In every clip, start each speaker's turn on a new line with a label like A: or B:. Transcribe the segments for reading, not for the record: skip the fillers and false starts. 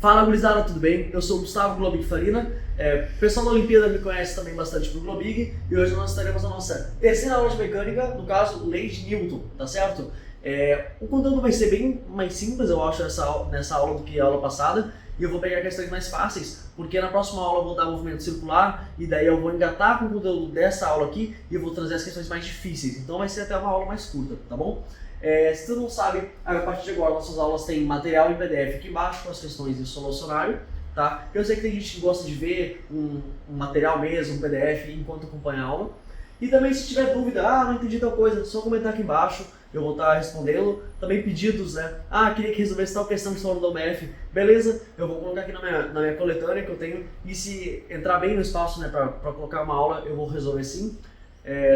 A: Fala gurizada, tudo bem? Eu sou o Gustavo Globig Farina, o pessoal da Olimpíada me conhece também bastante por Globig e hoje nós teremos a nossa terceira aula de mecânica, no caso, lei de Newton, tá certo? O conteúdo vai ser bem mais simples, eu acho, nessa aula do que a aula passada, e eu vou pegar questões mais fáceis, porque na próxima aula eu vou dar movimento circular e daí eu vou engatar com o conteúdo dessa aula aqui e eu vou trazer as questões mais difíceis, então vai ser até uma aula mais curta, tá bom? Se tu não sabe, a partir de agora nossas aulas têm material em PDF aqui embaixo com as questões de solucionário, tá? Eu sei que tem gente que gosta de ver um material mesmo, um PDF, enquanto acompanha a aula. E também se tiver dúvida, não entendi tal coisa, só comentar aqui embaixo, eu vou estar respondendo. Também pedidos, né? Queria que resolvesse tal questão que estão no UMF, beleza? Eu vou colocar aqui na minha coletânea que eu tenho, e se entrar bem no espaço, né, para colocar uma aula, eu vou resolver sim.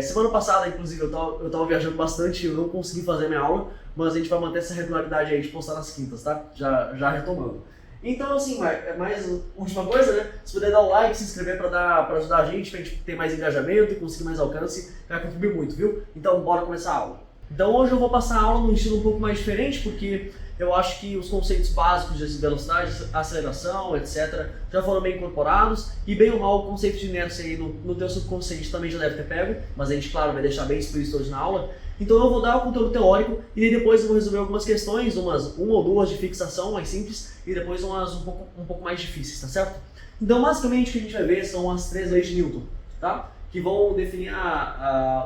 A: Semana passada, inclusive, eu tava viajando bastante e eu não consegui fazer minha aula, mas a gente vai manter essa regularidade aí de postar nas quintas, tá? Já retomando. Então, assim, mais última coisa, né? Se puder dar o like, se inscrever para ajudar a gente ter mais engajamento e conseguir mais alcance, vai contribuir muito, viu? Então, bora começar a aula. Então, hoje eu vou passar a aula num estilo um pouco mais diferente, porque eu acho que os conceitos básicos de velocidade, aceleração, etc., já foram bem incorporados, e bem ou mal o conceito de inércia aí no teu subconsciente também já deve ter pego, mas a gente, claro, vai deixar bem explícito hoje na aula. Então eu vou dar o conteúdo teórico e depois eu vou resolver algumas questões, uma ou duas de fixação mais simples e depois umas um pouco mais difíceis, tá certo? Então basicamente o que a gente vai ver são as 3 leis de Newton, tá? Que vão definir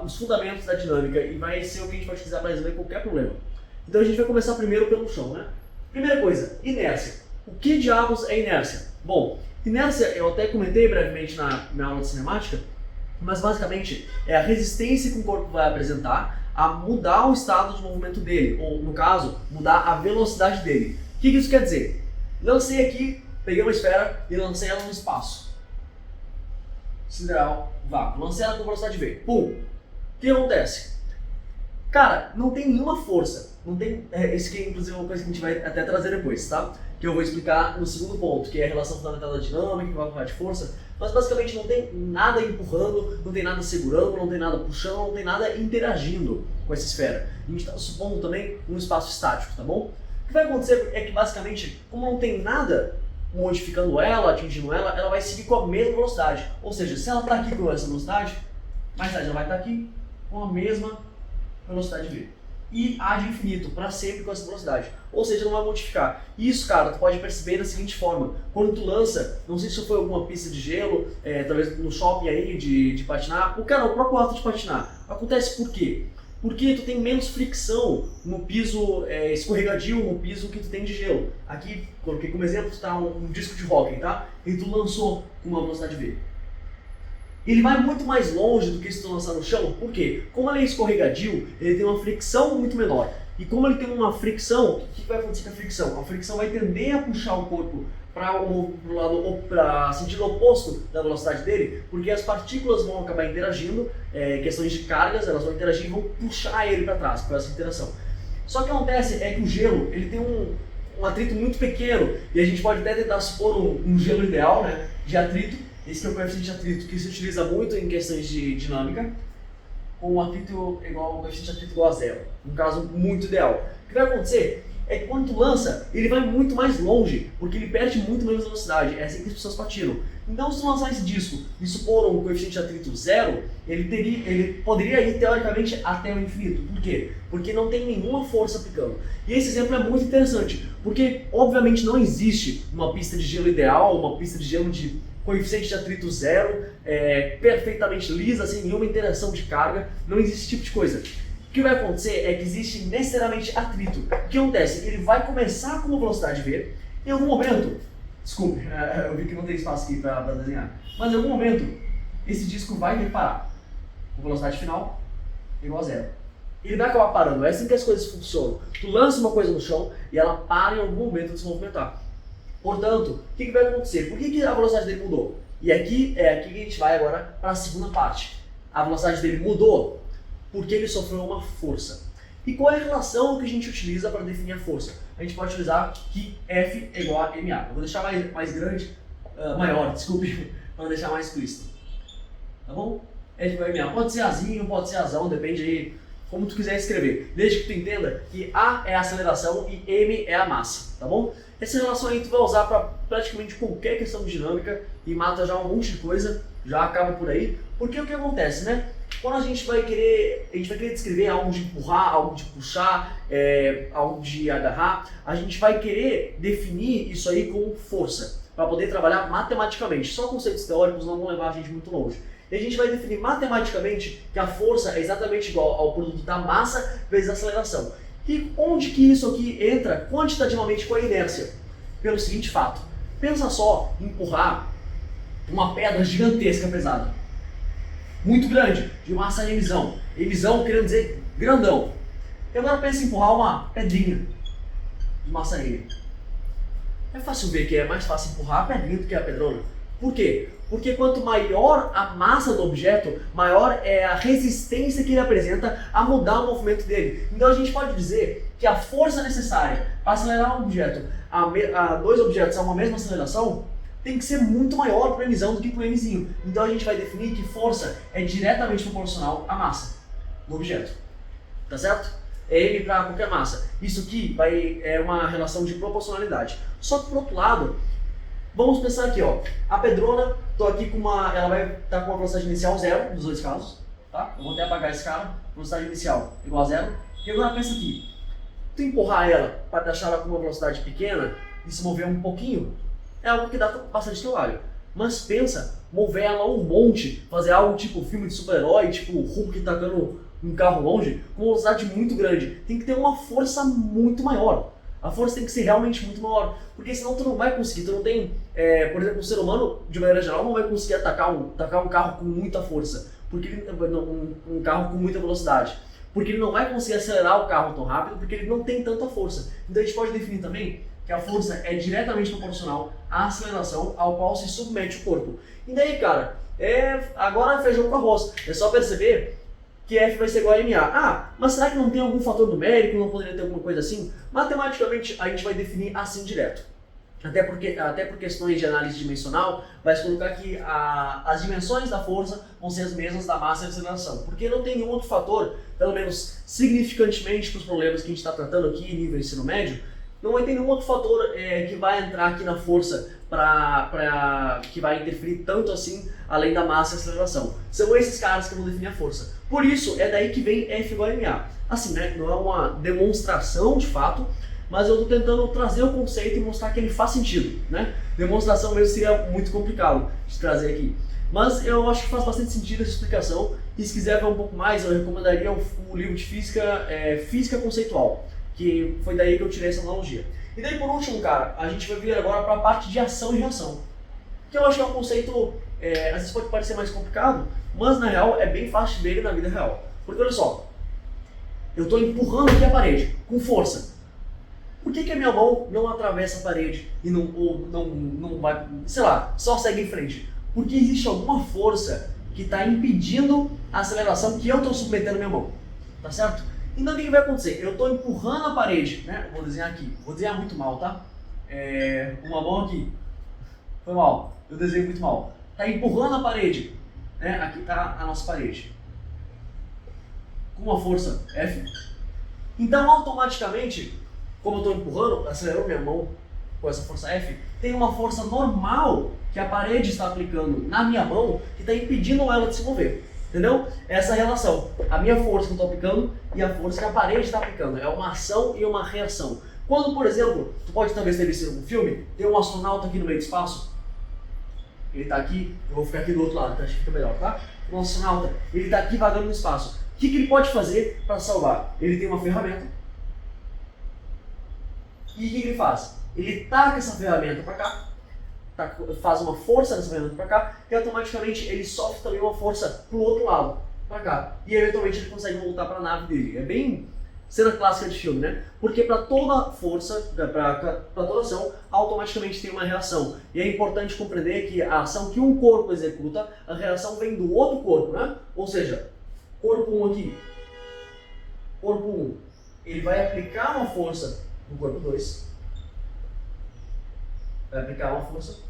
A: os fundamentos da dinâmica e vai ser o que a gente vai utilizar para resolver qualquer problema. Então a gente vai começar primeiro pelo chão, né? Primeira coisa, inércia. O que diabos é inércia? Bom, inércia eu até comentei brevemente na minha aula de cinemática, mas basicamente é a resistência que o corpo vai apresentar a mudar o estado de movimento dele, ou no caso, mudar a velocidade dele. O que isso quer dizer? Lancei aqui, peguei uma esfera e lancei ela no espaço. Sideral, vácuo. Lancei ela com velocidade V. Pum! O que acontece? Cara, não tem nenhuma força. Não tem, isso que é inclusive uma coisa que a gente vai até trazer depois, tá? Que eu vou explicar no segundo ponto, que é a relação fundamental da dinâmica, que vai falar de força. Mas basicamente não tem nada empurrando, não tem nada segurando, não tem nada puxando, não tem nada interagindo com essa esfera. A gente está supondo também um espaço estático, tá bom? O que vai acontecer é que basicamente, como não tem nada modificando ela, atingindo ela, ela vai seguir com a mesma velocidade. Ou seja, se ela está aqui com essa velocidade, mais tarde ela vai estar aqui com a mesma velocidade V. E A de infinito, para sempre com essa velocidade. Ou seja, não vai modificar. Isso, cara, tu pode perceber da seguinte forma. Quando tu lança, não sei se foi alguma pista de gelo, talvez no shopping aí de patinar, o próprio ato de patinar. Acontece por quê? Porque tu tem menos fricção no piso escorregadio, no piso que tu tem de gelo. Aqui, coloquei como exemplo, está um disco de hóquei, tá? E tu lançou com uma velocidade V. Ele vai muito mais longe do que se tu lançar no chão, por quê? Como ele é escorregadio, ele tem uma fricção muito menor. E como ele tem uma fricção, o que vai acontecer com a fricção? A fricção vai tender a puxar o corpo para sentido oposto da velocidade dele, porque as partículas vão acabar interagindo, questões de cargas, elas vão interagir e vão puxar ele para trás com essa interação. Só que acontece é que o gelo ele tem um atrito muito pequeno, e a gente pode até tentar supor um gelo ideal, né, de atrito. Esse que é o coeficiente de atrito que se utiliza muito em questões de dinâmica, com um atrito igual, um coeficiente de atrito igual a zero. Um caso muito ideal. O que vai acontecer é que quando tu lança, ele vai muito mais longe, porque ele perde muito menos velocidade. É assim que as pessoas patinam. Então, se tu lançar esse disco e supor um coeficiente de atrito zero, ele poderia ir teoricamente até o infinito. Por quê? Porque não tem nenhuma força aplicando. E esse exemplo é muito interessante, porque obviamente não existe uma pista de gelo ideal, uma pista de gelo de coeficiente de atrito zero, perfeitamente lisa, sem nenhuma interação de carga, não existe esse tipo de coisa. O que vai acontecer é que existe necessariamente atrito. O que acontece? Ele vai começar com uma velocidade V, em algum momento, desculpe, eu vi que não tem espaço aqui para desenhar, mas em algum momento esse disco vai ter que parar, com velocidade final igual a zero. Ele vai acabar parando, é assim que as coisas funcionam. Tu lança uma coisa no chão e ela para em algum momento de se movimentar. Portanto, o que vai acontecer? Por que a velocidade dele mudou? E aqui que a gente vai agora para a segunda parte. A velocidade dele mudou porque ele sofreu uma força. E qual é a relação que a gente utiliza para definir a força? A gente pode utilizar que F é igual a MA. Eu vou deixar mais grande, maior, desculpe, para deixar mais explícito. Tá bom? F igual a MA. Pode ser Azinho, pode ser Azão, depende aí como tu quiser escrever. Desde que tu entenda que A é a aceleração e M é a massa, tá bom? Essa relação aí tu vai usar para praticamente qualquer questão de dinâmica e mata já um monte de coisa, já acaba por aí. Porque o que acontece, né? Quando a gente vai querer descrever algo de empurrar, algo de puxar, algo de agarrar, a gente vai querer definir isso aí com força, para poder trabalhar matematicamente. Só conceitos teóricos não vão levar a gente muito longe. E a gente vai definir matematicamente que a força é exatamente igual ao produto da massa vezes a aceleração. E onde que isso aqui entra quantitativamente com a inércia? Pelo seguinte fato, pensa só em empurrar uma pedra gigantesca pesada, muito grande, de massa de emisão. Emisão querendo dizer grandão. E agora pensa em empurrar uma pedrinha de maçaneira. É fácil ver que é mais fácil empurrar a pedrinha do que a pedrona. Por quê? Porque quanto maior a massa do objeto, maior é a resistência que ele apresenta a mudar o movimento dele. Então a gente pode dizer que a força necessária para acelerar um objeto a dois objetos a uma mesma aceleração tem que ser muito maior para o mzão do que para o mzinho. Então a gente vai definir que força é diretamente proporcional à massa do objeto. Tá certo? É M para qualquer massa. Isso aqui é uma relação de proporcionalidade. Só que por outro lado, vamos pensar aqui, ó. A pedrona, ela vai estar com uma velocidade inicial zero nos dois casos, tá? Eu vou até apagar esse cara, velocidade inicial igual a zero. E agora pensa aqui, tu empurrar ela para deixar ela com uma velocidade pequena e se mover um pouquinho, é algo que dá bastante trabalho. Mas pensa, mover ela um monte, fazer algo tipo filme de super-herói, tipo o Hulk tacando um carro longe, com uma velocidade muito grande. Tem que ter uma força muito maior. A força tem que ser realmente muito maior, porque senão tu não vai conseguir, tu não tem, por exemplo, o ser humano, de maneira geral, não vai conseguir atacar um carro com muita força, porque um carro com muita velocidade, porque ele não vai conseguir acelerar o carro tão rápido, porque ele não tem tanta força. Então a gente pode definir também que a força é diretamente proporcional à aceleração ao qual se submete o corpo. E daí, cara, agora feijão com arroz, é só perceber que F vai ser igual a MA. Ah, mas será que não tem algum fator numérico, não poderia ter alguma coisa assim? Matematicamente, a gente vai definir assim direto. Até por questões de análise dimensional, vai se colocar que as dimensões da força vão ser as mesmas da massa e da aceleração. Porque não tem nenhum outro fator, pelo menos significantemente para os problemas que a gente está tratando aqui, nível ensino médio, não vai ter nenhum outro fator que vai entrar aqui na força que vai interferir tanto assim, além da massa e aceleração. São esses caras que vão definir a força. Por isso, é daí que vem F igual a MA. Assim, né, não é uma demonstração de fato, mas eu estou tentando trazer o conceito e mostrar que ele faz sentido, né? Demonstração mesmo seria muito complicado de trazer aqui. Mas eu acho que faz bastante sentido essa explicação, e se quiser ver um pouco mais, eu recomendaria o livro de física, Física Conceitual, que foi daí que eu tirei essa analogia. E daí por último, cara, a gente vai vir agora para a parte de ação e reação, que eu acho que é um conceito, às vezes pode parecer mais complicado, mas na real é bem fácil de ver na vida real. Porque olha só, eu estou empurrando aqui a parede com força. Por que a minha mão não atravessa a parede e não vai, sei lá, só segue em frente? Porque existe alguma força que está impedindo a aceleração que eu estou submetendo a minha mão, tá certo? Então o que vai acontecer? Eu estou empurrando a parede, né? Vou desenhar aqui, vou desenhar muito mal, tá? Uma mão aqui, foi mal, eu desenhei muito mal. Está empurrando a parede, né? Aqui está a nossa parede, com uma força F. Então automaticamente, como eu estou empurrando, acelerou minha mão com essa força F, tem uma força normal que a parede está aplicando na minha mão que está impedindo ela de se mover. Entendeu? Essa relação, a minha força que eu estou aplicando e a força que a parede está aplicando, é uma ação e uma reação. Quando, por exemplo, tu pode talvez ter visto um filme, tem um astronauta aqui no meio do espaço, ele está aqui, eu vou ficar aqui do outro lado, então acho que fica melhor, tá? Um astronauta, ele está aqui vagando no espaço. O que ele pode fazer para salvar? Ele tem uma ferramenta, e o que ele faz? Ele taca essa ferramenta para cá, faz uma força nessa ferramenta para cá, e automaticamente ele sofre também uma força pro outro lado, para cá. E eventualmente ele consegue voltar para a nave dele. É bem cena clássica de filme, né? Porque para toda força, para toda ação, automaticamente tem uma reação. E é importante compreender que a ação que um corpo executa, a reação vem do outro corpo, né? Ou seja, corpo 1 aqui, corpo 1, ele vai aplicar uma força no corpo 2, vai aplicar uma força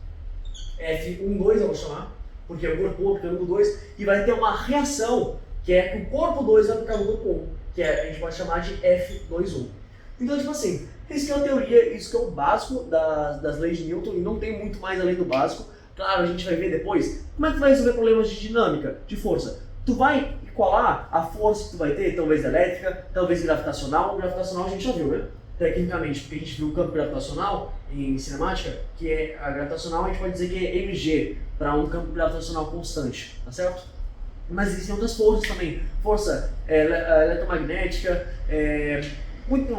A: F12, eu vou chamar, porque é o corpo 1 aplicando no 2, e vai ter uma reação, que é que o corpo 2 vai aplicar no corpo 1, que a gente pode chamar de F21. Então, tipo assim, Isso que é a teoria, isso que é o básico das leis de Newton e não tem muito mais além do básico. Claro, a gente vai ver depois como é que tu vai resolver problemas de dinâmica, de força. Tu vai igualar a força que tu vai ter, talvez elétrica, talvez gravitacional. O gravitacional a gente já viu, né? Tecnicamente, porque a gente viu o campo gravitacional em cinemática, que é a gravitacional, a gente pode dizer que é mg, para um campo gravitacional constante, tá certo? Mas existem outras forças também, força eletromagnética,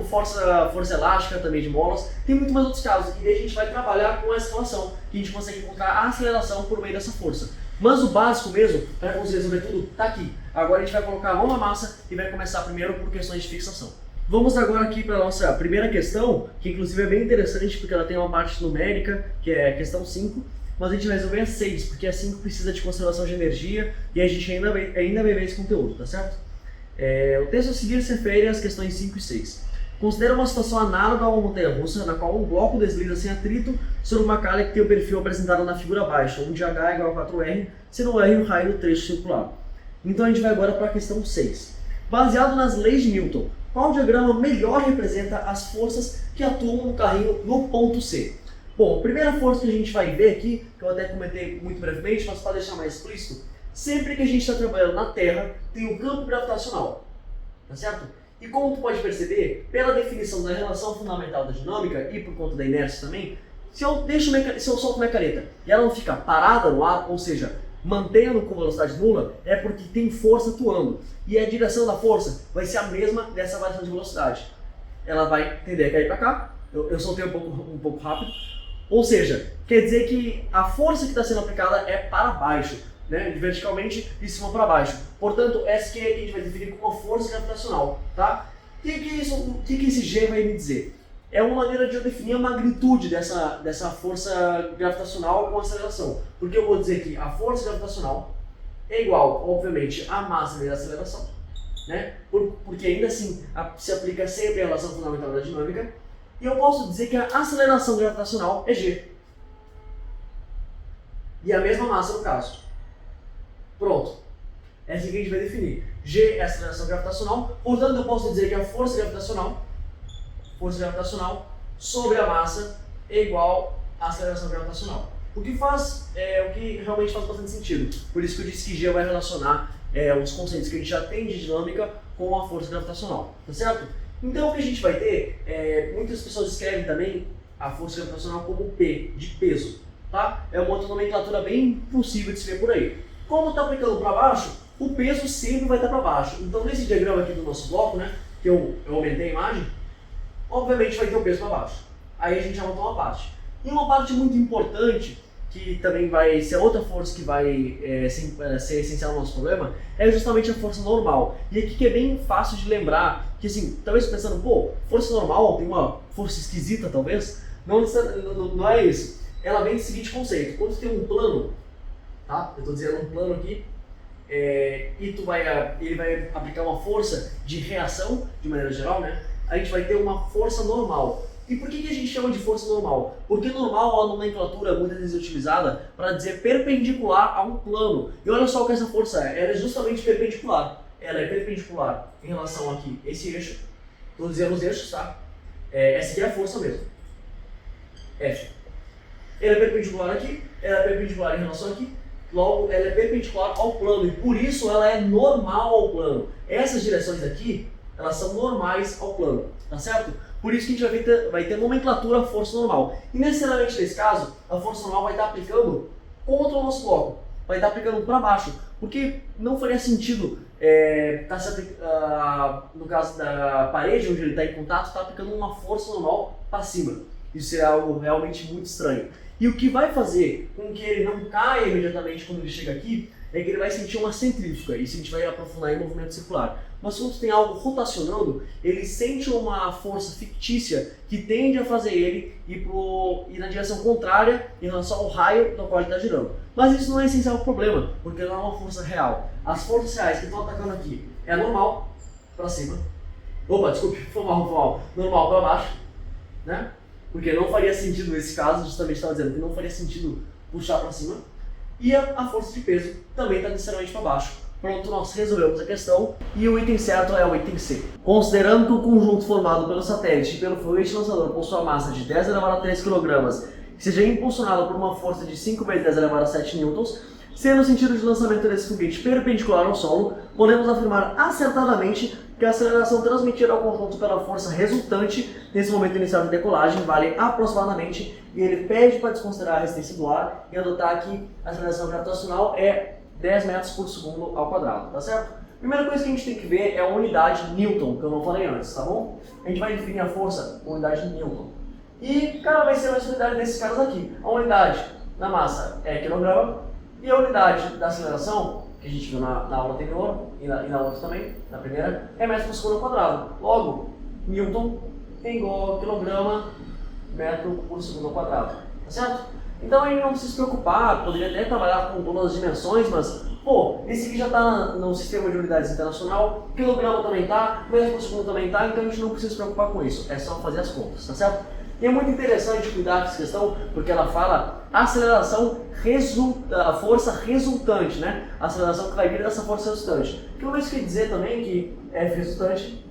A: força elástica também de molas, tem muito mais outros casos, e daí a gente vai trabalhar com essa relação, que a gente consegue encontrar a aceleração por meio dessa força. Mas o básico mesmo, para conseguir resolver tudo, está aqui. Agora a gente vai colocar a mão na massa e vai começar primeiro por questões de fixação. Vamos agora aqui para a nossa primeira questão, que inclusive é bem interessante porque ela tem uma parte numérica, que é a questão 5, mas a gente vai resolver a 6, porque a 5 precisa de conservação de energia e a gente ainda vai ver esse conteúdo, tá certo? O texto a seguir se refere às questões 5 e 6. Considera uma situação análoga a uma montanha-russa, na qual um bloco desliza sem atrito sobre uma calha que tem o perfil apresentado na figura abaixo, onde h é igual a 4r, sendo r o raio do trecho circular. Então a gente vai agora para a questão 6. Baseado nas leis de Newton, qual diagrama melhor representa as forças que atuam no carrinho no ponto C? Bom, a primeira força que a gente vai ver aqui, que eu até comentei muito brevemente, mas para deixar mais explícito, sempre que a gente está trabalhando na Terra, tem um campo gravitacional, tá certo? E como tu pode perceber, pela definição da relação fundamental da dinâmica e por conta da inércia também, se eu solto minha caneta e ela não fica parada no ar, ou seja, mantendo com velocidade nula, é porque tem força atuando. E a direção da força vai ser a mesma dessa variação de velocidade. Ela vai tender a cair para cá, eu soltei um pouco rápido, ou seja, quer dizer que a força que está sendo aplicada é para baixo, né, verticalmente de cima para baixo. Portanto, essa que a gente vai definir como uma força gravitacional, tá? O que esse G vai me dizer? É uma maneira de eu definir a magnitude dessa força gravitacional com aceleração. Porque eu vou dizer que a força gravitacional é igual, obviamente, à massa vezes a aceleração, né? Porque ainda assim se aplica sempre a relação fundamental da dinâmica. E eu posso dizer que a aceleração gravitacional é G. E a mesma massa no caso. Pronto. Essa aqui a gente vai definir. G é a aceleração gravitacional, portanto eu posso dizer que a força gravitacional sobre a massa é igual à aceleração gravitacional. O que realmente faz bastante sentido. Por isso que eu disse que G vai relacionar os conceitos que a gente já tem de dinâmica com a força gravitacional, tá certo? Então o que a gente vai ter, muitas pessoas escrevem também a força gravitacional como P, de peso, tá? É uma outra nomenclatura bem possível de se ver por aí. Como está aplicando para baixo, o peso sempre vai estar para baixo. Então nesse diagrama aqui do nosso bloco, né, que eu aumentei a imagem, obviamente vai ter o peso para baixo. Aí a gente já montou uma parte. E uma parte muito importante, que também vai ser outra força que vai ser essencial no nosso problema, é justamente a força normal. E aqui que é bem fácil de lembrar, que assim, talvez pensando, pô, força normal tem uma força esquisita talvez, não é isso. Ela vem do seguinte conceito: quando você tem um plano, tá? Eu estou dizendo um plano aqui, e ele vai aplicar uma força de reação, de maneira geral, né? A gente vai ter uma força normal. E por que a gente chama de força normal? Porque normal é uma nomenclatura muitas vezes utilizada para dizer perpendicular a um plano. E olha só o que essa força é. Ela é justamente perpendicular. Ela é perpendicular em relação aqui, esse eixo. Estou dizendo os eixos, tá? Essa aqui é a força mesmo. F. Ela é perpendicular aqui, ela é perpendicular em relação aqui. Logo, ela é perpendicular ao plano e por isso ela é normal ao plano. Essas direções aqui, elas são normais ao plano, tá certo? Por isso que a gente vai ter nomenclatura força normal. E necessariamente nesse caso, a força normal vai estar aplicando contra o nosso bloco. Vai estar aplicando para baixo. Porque não faria sentido, no caso da parede onde ele está em contato, estar aplicando uma força normal para cima. Isso é algo realmente muito estranho. E o que vai fazer com que ele não caia imediatamente quando ele chega aqui, é que ele vai sentir uma centrífuga. Isso a gente vai aprofundar em movimento circular. Mas quando tem algo rotacionando, ele sente uma força fictícia que tende a fazer ele ir na direção contrária em relação ao raio no qual ele está girando. Mas isso não é essencial ao problema, porque não é uma força real. As forças reais que estão atacando aqui é normal para cima. Opa, desculpe, foi mal. Normal para baixo, né? Porque não faria sentido nesse caso, justamente estava dizendo que não faria sentido puxar para cima. E a força de peso também está necessariamente para baixo, Pronto, nós resolvemos a questão e o item certo é o item C. Considerando que o conjunto formado pelo satélite e pelo foguete lançador possua massa de 10 elevado a 3 kg e seja impulsionado por uma força de 5 vezes 10 elevado a 7 newtons, sendo o sentido de lançamento desse foguete perpendicular ao solo, podemos afirmar acertadamente que a aceleração transmitida ao conjunto pela força resultante nesse momento inicial de decolagem vale aproximadamente, e ele pede para desconsiderar a resistência do ar e adotar que a aceleração gravitacional é 10 metros por segundo ao quadrado, tá certo? Primeira coisa que a gente tem que ver é a unidade Newton, que eu não falei antes, tá bom? A gente vai definir a força com unidade Newton. E, cara, vai ser a unidade desses caras aqui. A unidade da massa é quilograma e a unidade da aceleração, que a gente viu na aula anterior e na outra também, na primeira, é metro por segundo ao quadrado. Logo, Newton é igual a quilograma metro por segundo ao quadrado, tá certo? Então a gente não precisa se preocupar, poderia até trabalhar com todas as dimensões, mas, pô, esse aqui já está no sistema de unidades internacional, quilograma também está, metro por segundo também está, então a gente não precisa se preocupar com isso, é só fazer as contas, tá certo? E é muito interessante cuidar dessa questão, porque ela fala aceleração a força resultante, né? A aceleração que vai vir dessa força resultante. Pelo menos quer dizer também que F resultante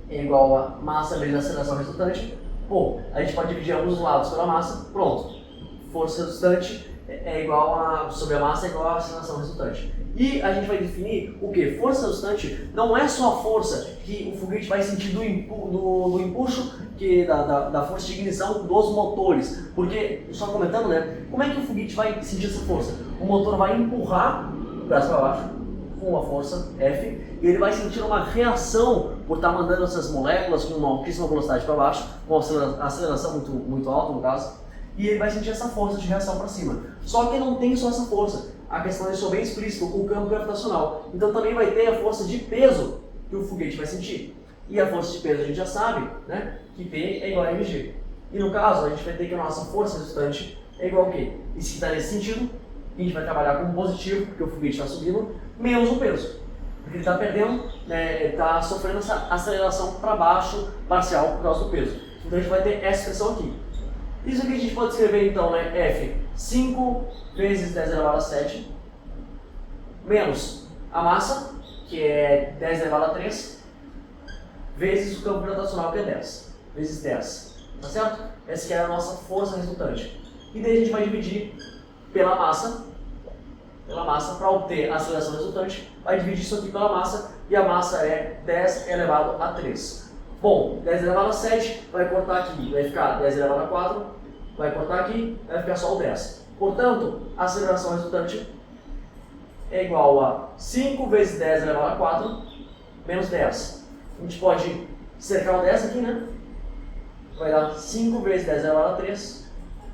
A: é igual a massa vezes a aceleração resultante. Pô, a gente pode dividir ambos os lados pela massa, pronto. Força resultante é igual a, sobre a massa é igual a aceleração resultante. E a gente vai definir o que? Força resultante não é só a força que o foguete vai sentir do empuxo da força de ignição dos motores. Porque, só comentando, né? Como é que o foguete vai sentir essa força? O motor vai empurrar o braço para baixo com a força F e ele vai sentir uma reação por estar mandando essas moléculas com uma altíssima velocidade para baixo, com a aceleração muito alta no caso. E ele vai sentir essa força de reação para cima. Só que não tem só essa força. A questão deixou bem explícito o campo gravitacional. Então também vai ter a força de peso que o foguete vai sentir. E a força de peso a gente já sabe, né? Que P é igual a mg. E no caso, a gente vai ter que a nossa força resultante é igual a quê? Isso que está nesse sentido, a gente vai trabalhar como positivo, porque o foguete está subindo, menos o peso. Porque ele está perdendo, né, está sofrendo essa aceleração para baixo parcial por causa do peso. Então a gente vai ter essa expressão aqui. Isso aqui a gente pode escrever então, né, F 5 vezes 10 elevado a 7 menos a massa, que é 10 elevado a 3, vezes o campo gravitacional, que é 10, vezes 10, tá certo? Essa aqui é a nossa força resultante. E daí a gente vai dividir pela massa para obter a aceleração resultante, vai dividir isso aqui pela massa, e a massa é 10 elevado a 3. Bom, 10 elevado a 7 vai cortar aqui, vai ficar 10 elevado a 4, vai cortar aqui, vai ficar só o 10. Portanto, a aceleração resultante é igual a 5 vezes 10 elevado a 4 menos 10. A gente pode cercar o 10 aqui, né? Vai dar 5 vezes 10 elevado a 3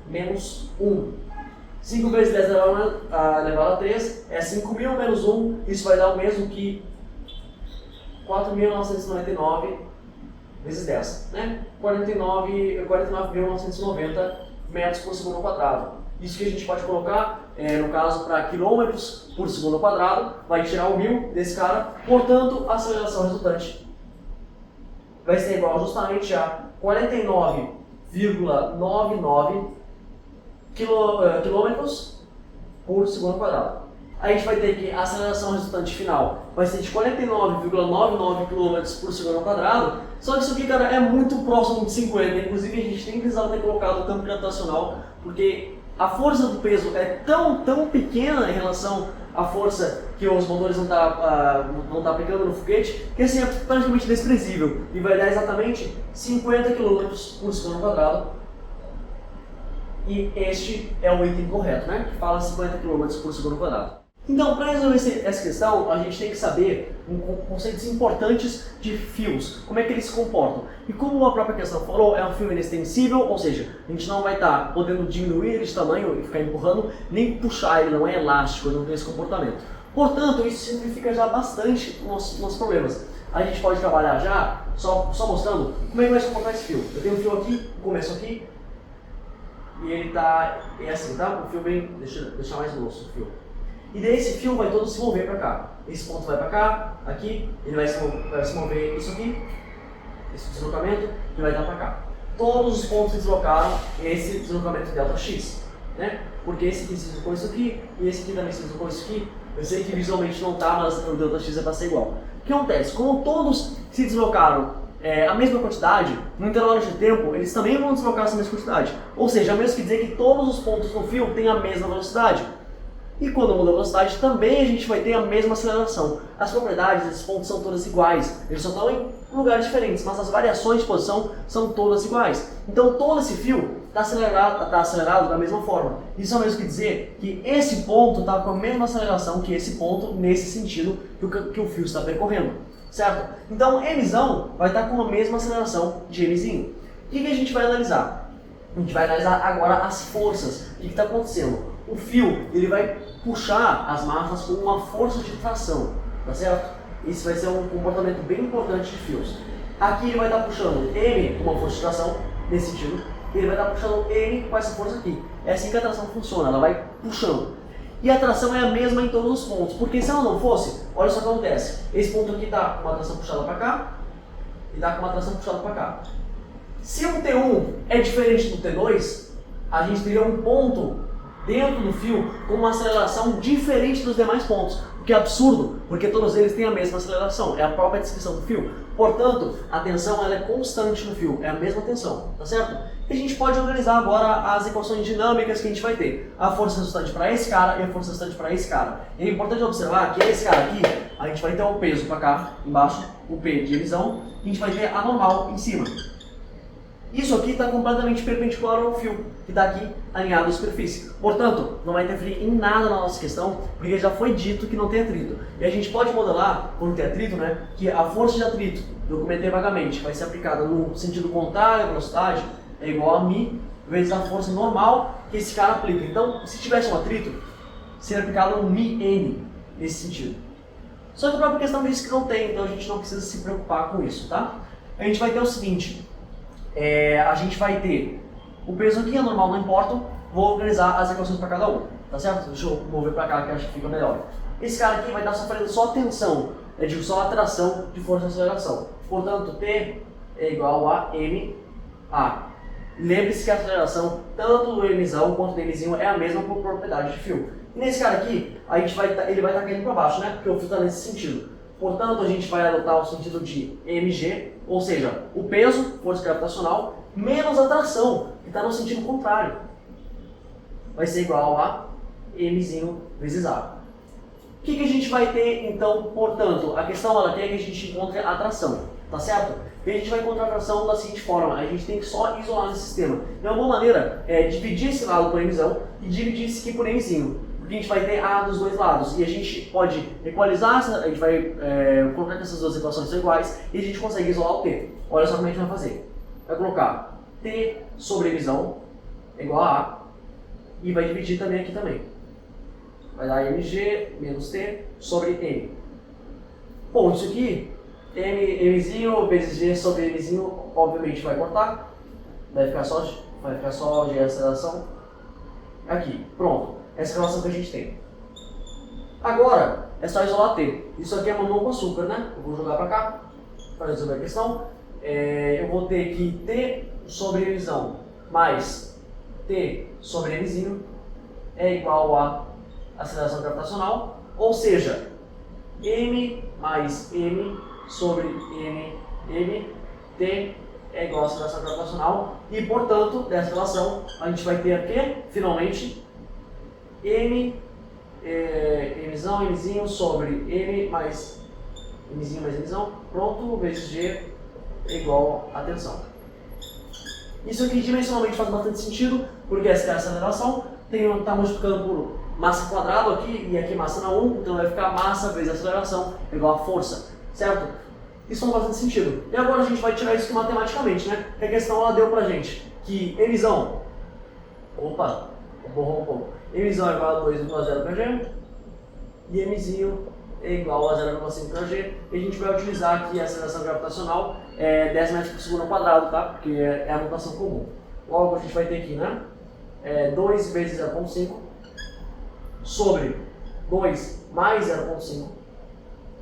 A: menos 1. 5 vezes 10 elevado a 3 é 5.000 menos 1, isso vai dar o mesmo que 4.999 vezes 10, né? 49.990 metros por segundo ao quadrado. Isso que a gente pode colocar, no caso, para quilômetros por segundo ao quadrado, vai tirar o 1000 desse cara, portanto, a aceleração resultante vai ser igual justamente a 49,99 quilômetros por segundo ao quadrado. A gente vai ter que a aceleração resultante final vai ser de 49,99 km por segundo ao quadrado, só que isso aqui, cara, é muito próximo de 50, inclusive a gente nem precisava ter colocado o campo gravitacional, porque a força do peso é tão pequena em relação à força que os motores vão estar aplicando no foguete, que assim é praticamente desprezível, e vai dar exatamente 50 km por segundo ao quadrado. E este é o item correto, né? Que fala 50 km por segundo ao quadrado. Então, para resolver essa questão, a gente tem que saber conceitos importantes de fios, como é que eles se comportam. E como a própria questão falou, é um fio inextensível, ou seja, a gente não vai estar podendo diminuir ele de tamanho e ficar empurrando, nem puxar, ele não é elástico, ele não tem esse comportamento. Portanto, isso simplifica já bastante os nossos problemas. A gente pode trabalhar já, só mostrando como é que vai se comportar esse fio. Eu tenho um fio aqui, começo aqui, e ele é assim, tá? O fio vem, deixa mais grosso o fio. E daí esse fio vai todo se mover para cá. Esse ponto vai para cá, aqui, ele vai se mover isso aqui, esse deslocamento, e vai dar para cá. Todos os pontos que deslocaram esse deslocamento delta x. né? Porque esse aqui se fez com isso aqui, e esse aqui também se fez com isso aqui. Eu sei que visualmente não tá, mas o Δx é para ser igual. O que acontece? Como todos se deslocaram a mesma quantidade, no intervalo de tempo, eles também vão deslocar essa mesma quantidade. Ou seja, é mesmo que dizer que todos os pontos no fio têm a mesma velocidade. E quando muda a velocidade, também a gente vai ter a mesma aceleração. As propriedades desses pontos são todas iguais. Eles só estão em lugares diferentes, mas as variações de posição são todas iguais. Então todo esse fio está acelerado da mesma forma. Isso é mesmo que dizer que esse ponto está com a mesma aceleração que esse ponto, nesse sentido que o fio está percorrendo. Certo? Então Mzão vai estar com a mesma aceleração de Mzinho. O que a gente vai analisar? A gente vai analisar agora as forças. O que está acontecendo? O fio ele vai puxar as massas com uma força de tração, tá certo? Isso vai ser um comportamento bem importante de fios. Aqui ele vai estar puxando M com uma força de tração, nesse sentido, e ele vai estar puxando M com essa força aqui. É assim que a tração funciona, ela vai puxando. E a tração é a mesma em todos os pontos, porque se ela não fosse, olha só o que acontece. Esse ponto aqui está com uma tração puxada para cá, e está com uma tração puxada para cá. Se o T1 é diferente do T2, a gente teria um ponto dentro do fio com uma aceleração diferente dos demais pontos, o que é absurdo, porque todos eles têm a mesma aceleração, é a própria descrição do fio. Portanto, a tensão ela é constante no fio, é a mesma tensão, tá certo? E a gente pode organizar agora as equações dinâmicas que a gente vai ter. A força resultante para esse cara e a força resultante para esse cara. E é importante observar que esse cara aqui, a gente vai ter o peso para cá, embaixo, o P de emisão, e a gente vai ter a normal em cima. Isso aqui está completamente perpendicular ao fio, que está aqui alinhado à superfície. Portanto, não vai interferir em nada na nossa questão, porque já foi dito que não tem atrito. E a gente pode modelar, quando tem atrito, né, que a força de atrito, eu comentei vagamente, vai ser aplicada no sentido contrário à velocidade, é igual a μ vezes a força normal que esse cara aplica. Então, se tivesse um atrito, seria aplicado um μn nesse sentido. Só que a própria questão diz que não tem, então a gente não precisa se preocupar com isso, tá? A gente vai ter o seguinte... a gente vai ter o peso aqui, a normal não importa, vou organizar as equações para cada um, tá certo? Deixa eu mover para cá que acho que fica melhor. Esse cara aqui vai estar sofrendo só tensão, só atração de força de aceleração. Portanto, T é igual a MA. Lembre-se que a aceleração, tanto do Mzão quanto do Mzinho, é a mesma por propriedade de fio. E nesse cara aqui, ele vai estar caindo para baixo, né? Porque o fio está nesse sentido. Portanto, a gente vai adotar o sentido de mg, ou seja, o peso, força gravitacional, menos a tração, que está no sentido contrário. Vai ser igual a mzinho vezes A. O que a gente vai ter, então, portanto? A questão ela quer que a gente encontre a tração, tá certo? E a gente vai encontrar a tração da seguinte forma, a gente tem que só isolar esse sistema. De alguma maneira, dividir esse lado por mzão e dividir esse aqui por mzinho. A gente vai ter A dos dois lados e a gente pode equalizar, a gente vai colocar que essas duas equações são iguais e a gente consegue isolar o T. Olha só como a gente vai fazer. Vai colocar T sobre mzão é igual a A e vai dividir também aqui também. Vai dar mg menos T sobre M. Bom, isso aqui, mzinho vezes g sobre mzinho, obviamente vai cortar, vai ficar só g aceleração. Aqui, pronto. Essa é a relação que a gente tem. Agora, é só isolar T. Isso aqui é mamão com açúcar, né? Eu vou jogar para cá, para resolver a questão. Eu vou ter que T sobre mzão mais T sobre mzinho é igual a aceleração gravitacional, ou seja, m mais m sobre m, T é igual a aceleração gravitacional, e portanto, dessa relação, a gente vai ter aqui, finalmente, mzão, mzinho sobre m mais mzinho mais mzão, pronto, vezes g é igual a tensão. Isso aqui dimensionalmente faz bastante sentido, porque essa é a aceleração, está multiplicando por massa quadrado aqui, e aqui massa na 1, então vai ficar massa vezes aceleração é igual a força, certo? Isso faz bastante sentido. E agora a gente vai tirar isso matematicamente, né? Porque a questão ela deu pra gente que mzão, opa, borrou um pouco, mzão é igual a 2,0 kg, e mzinho é igual a 0,5 kg, e a gente vai utilizar aqui a aceleração gravitacional 10 metros por segundo ao quadrado, tá? Porque é a notação comum. Logo a gente vai ter aqui, né? 2 vezes 0,5 sobre 2 mais 0,5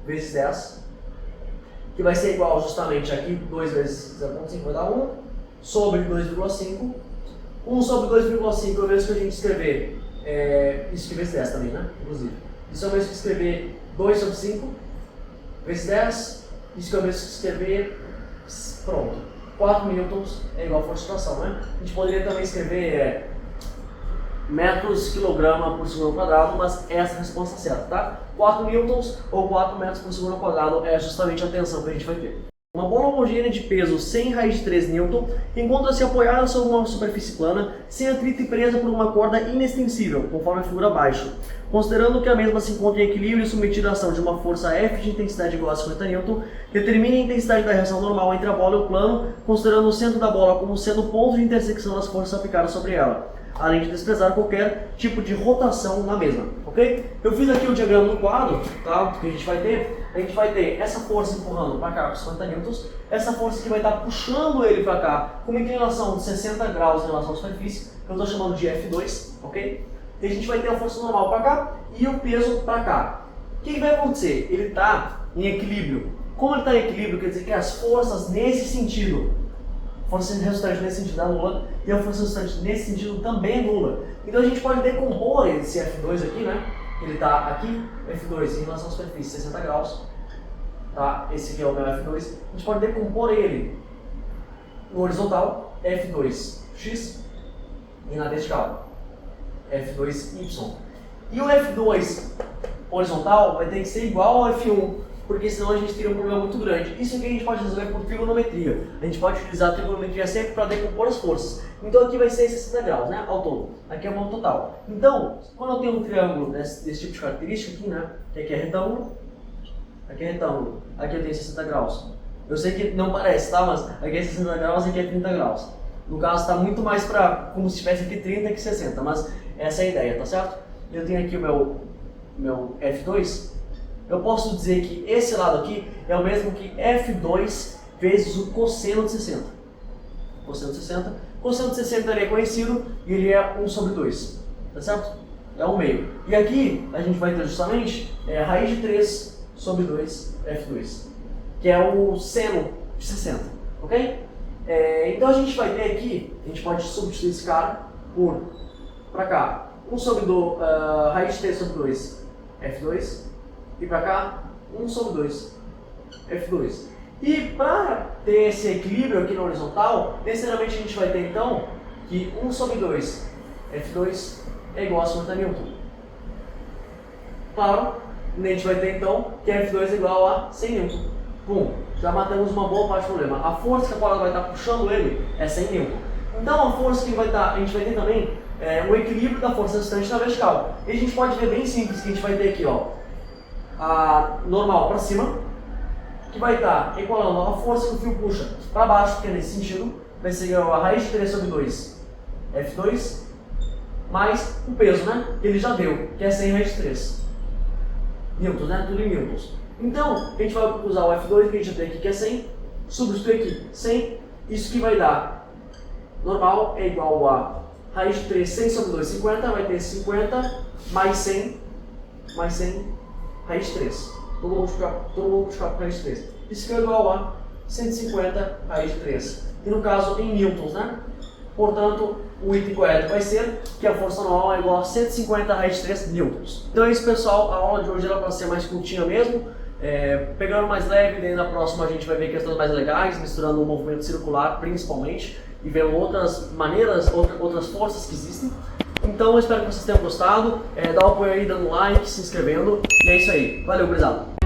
A: vezes 10, que vai ser igual justamente aqui, 2 vezes 0,5 vai dar 1, sobre 2,5 1 sobre 2,5 é o mesmo que a gente escrever, isso que vezes 10 também, né? Inclusive. Isso é o mesmo que escrever 2 sobre 5 vezes 10, isso que é o mesmo que escrever, pronto, 4 newtons é igual a força de tração, né? A gente poderia também escrever metros quilograma por segundo ao quadrado, mas essa é a resposta certa, tá? 4 newtons ou 4 metros por segundo ao quadrado é justamente a tensão que a gente vai ter. Uma bola homogênea de peso 100 raiz de 3 Newton encontra-se apoiada sobre uma superfície plana, sem atrito e presa por uma corda inextensível, conforme a figura abaixo. Considerando que a mesma se encontra em equilíbrio e submetida à ação de uma força F de intensidade igual a 50 Newton, determine a intensidade da reação normal entre a bola e o plano, considerando o centro da bola como sendo o ponto de intersecção das forças aplicadas sobre ela, além de desprezar qualquer tipo de rotação na mesma, ok? Eu fiz aqui o diagrama do quadro, tá? Que a gente vai ter essa força empurrando para cá com 50 newtons, essa força que vai estar puxando ele para cá com uma inclinação de 60 graus em relação à superfície, que eu estou chamando de F2, ok? E a gente vai ter a força normal para cá e o peso para cá. O que vai acontecer? Ele está em equilíbrio. Como ele está em equilíbrio, quer dizer que as forças nesse sentido, a força resultante nesse sentido é nula e a força resultante nesse sentido também é nula. Então a gente pode decompor esse F2 aqui, né? Ele está aqui, F2 em relação à superfície, 60 graus. Tá? Esse aqui é o meu F2. A gente pode decompor ele no horizontal, F2x, e na vertical, F2y. E o F2 horizontal vai ter que ser igual ao F1, porque senão a gente teria um problema muito grande. Isso aqui a gente pode resolver por trigonometria. A gente pode utilizar a trigonometria sempre para decompor as forças. Então aqui vai ser 60 graus, né, ao todo. Aqui é o modo total. Então, quando eu tenho um triângulo desse tipo de característica aqui, né, que aqui é retângulo, aqui é retângulo, aqui eu tenho 60 graus. Eu sei que não parece, tá, mas aqui é 60 graus e aqui é 30 graus. No caso está muito mais para como se tivesse aqui 30 que 60, mas essa é a ideia, tá certo? Eu tenho aqui o meu F2. Eu posso dizer que esse lado aqui é o mesmo que F2 vezes o cosseno de 60. Cosseno de 60. Cosseno de 60 ele é conhecido e ele é 1 sobre 2. Tá certo? É 1 meio. E aqui a gente vai ter justamente raiz de 3 sobre 2 F2, que é o seno de 60. Ok? Então a gente vai ter aqui, a gente pode substituir esse cara por, para cá, 1 sobre raiz de 3 sobre 2 F2. E para cá, 1 sobre 2, F2. E para ter esse equilíbrio aqui na horizontal, necessariamente a gente vai ter então que 1 sobre 2, F2 é igual a 50 Newton. Claro, a gente vai ter então que F2 é igual a 100 Newton. Bom, já matamos uma boa parte do problema. A força que a bola vai estar puxando ele é 100 Newton. Então a força que a gente vai ter também o equilíbrio da força restante na vertical. E a gente pode ver bem simples que a gente vai ter aqui, ó, a normal para cima, que vai estar igualando a força que o fio puxa para baixo, que é nesse sentido, vai ser igual a raiz de 3 sobre 2 F2, mais o peso, né, que ele já deu, que é 100 raiz de 3 newtons, né, tudo em newtons. Então, a gente vai usar o F2 que a gente já tem aqui, que é 100, substituir aqui 100, isso que vai dar, normal é igual a raiz de 3, 100 sobre 2, 50, vai ter 50 mais 100, raiz de 3. Todo mundo multiplicar por raiz de 3. Isso que é igual a 150 raiz de 3. E no caso, em newtons, né? Portanto, o item correto vai ser que a força normal é igual a 150 raiz de 3 newtons. Então é isso, pessoal. A aula de hoje era para ser mais curtinha mesmo. Pegando mais leve, daí na próxima a gente vai ver questões mais legais, misturando o movimento circular principalmente, e vendo outras maneiras, outras forças que existem. Então eu espero que vocês tenham gostado, dá um apoio aí dando like, se inscrevendo, e é isso aí. Valeu, gurizada!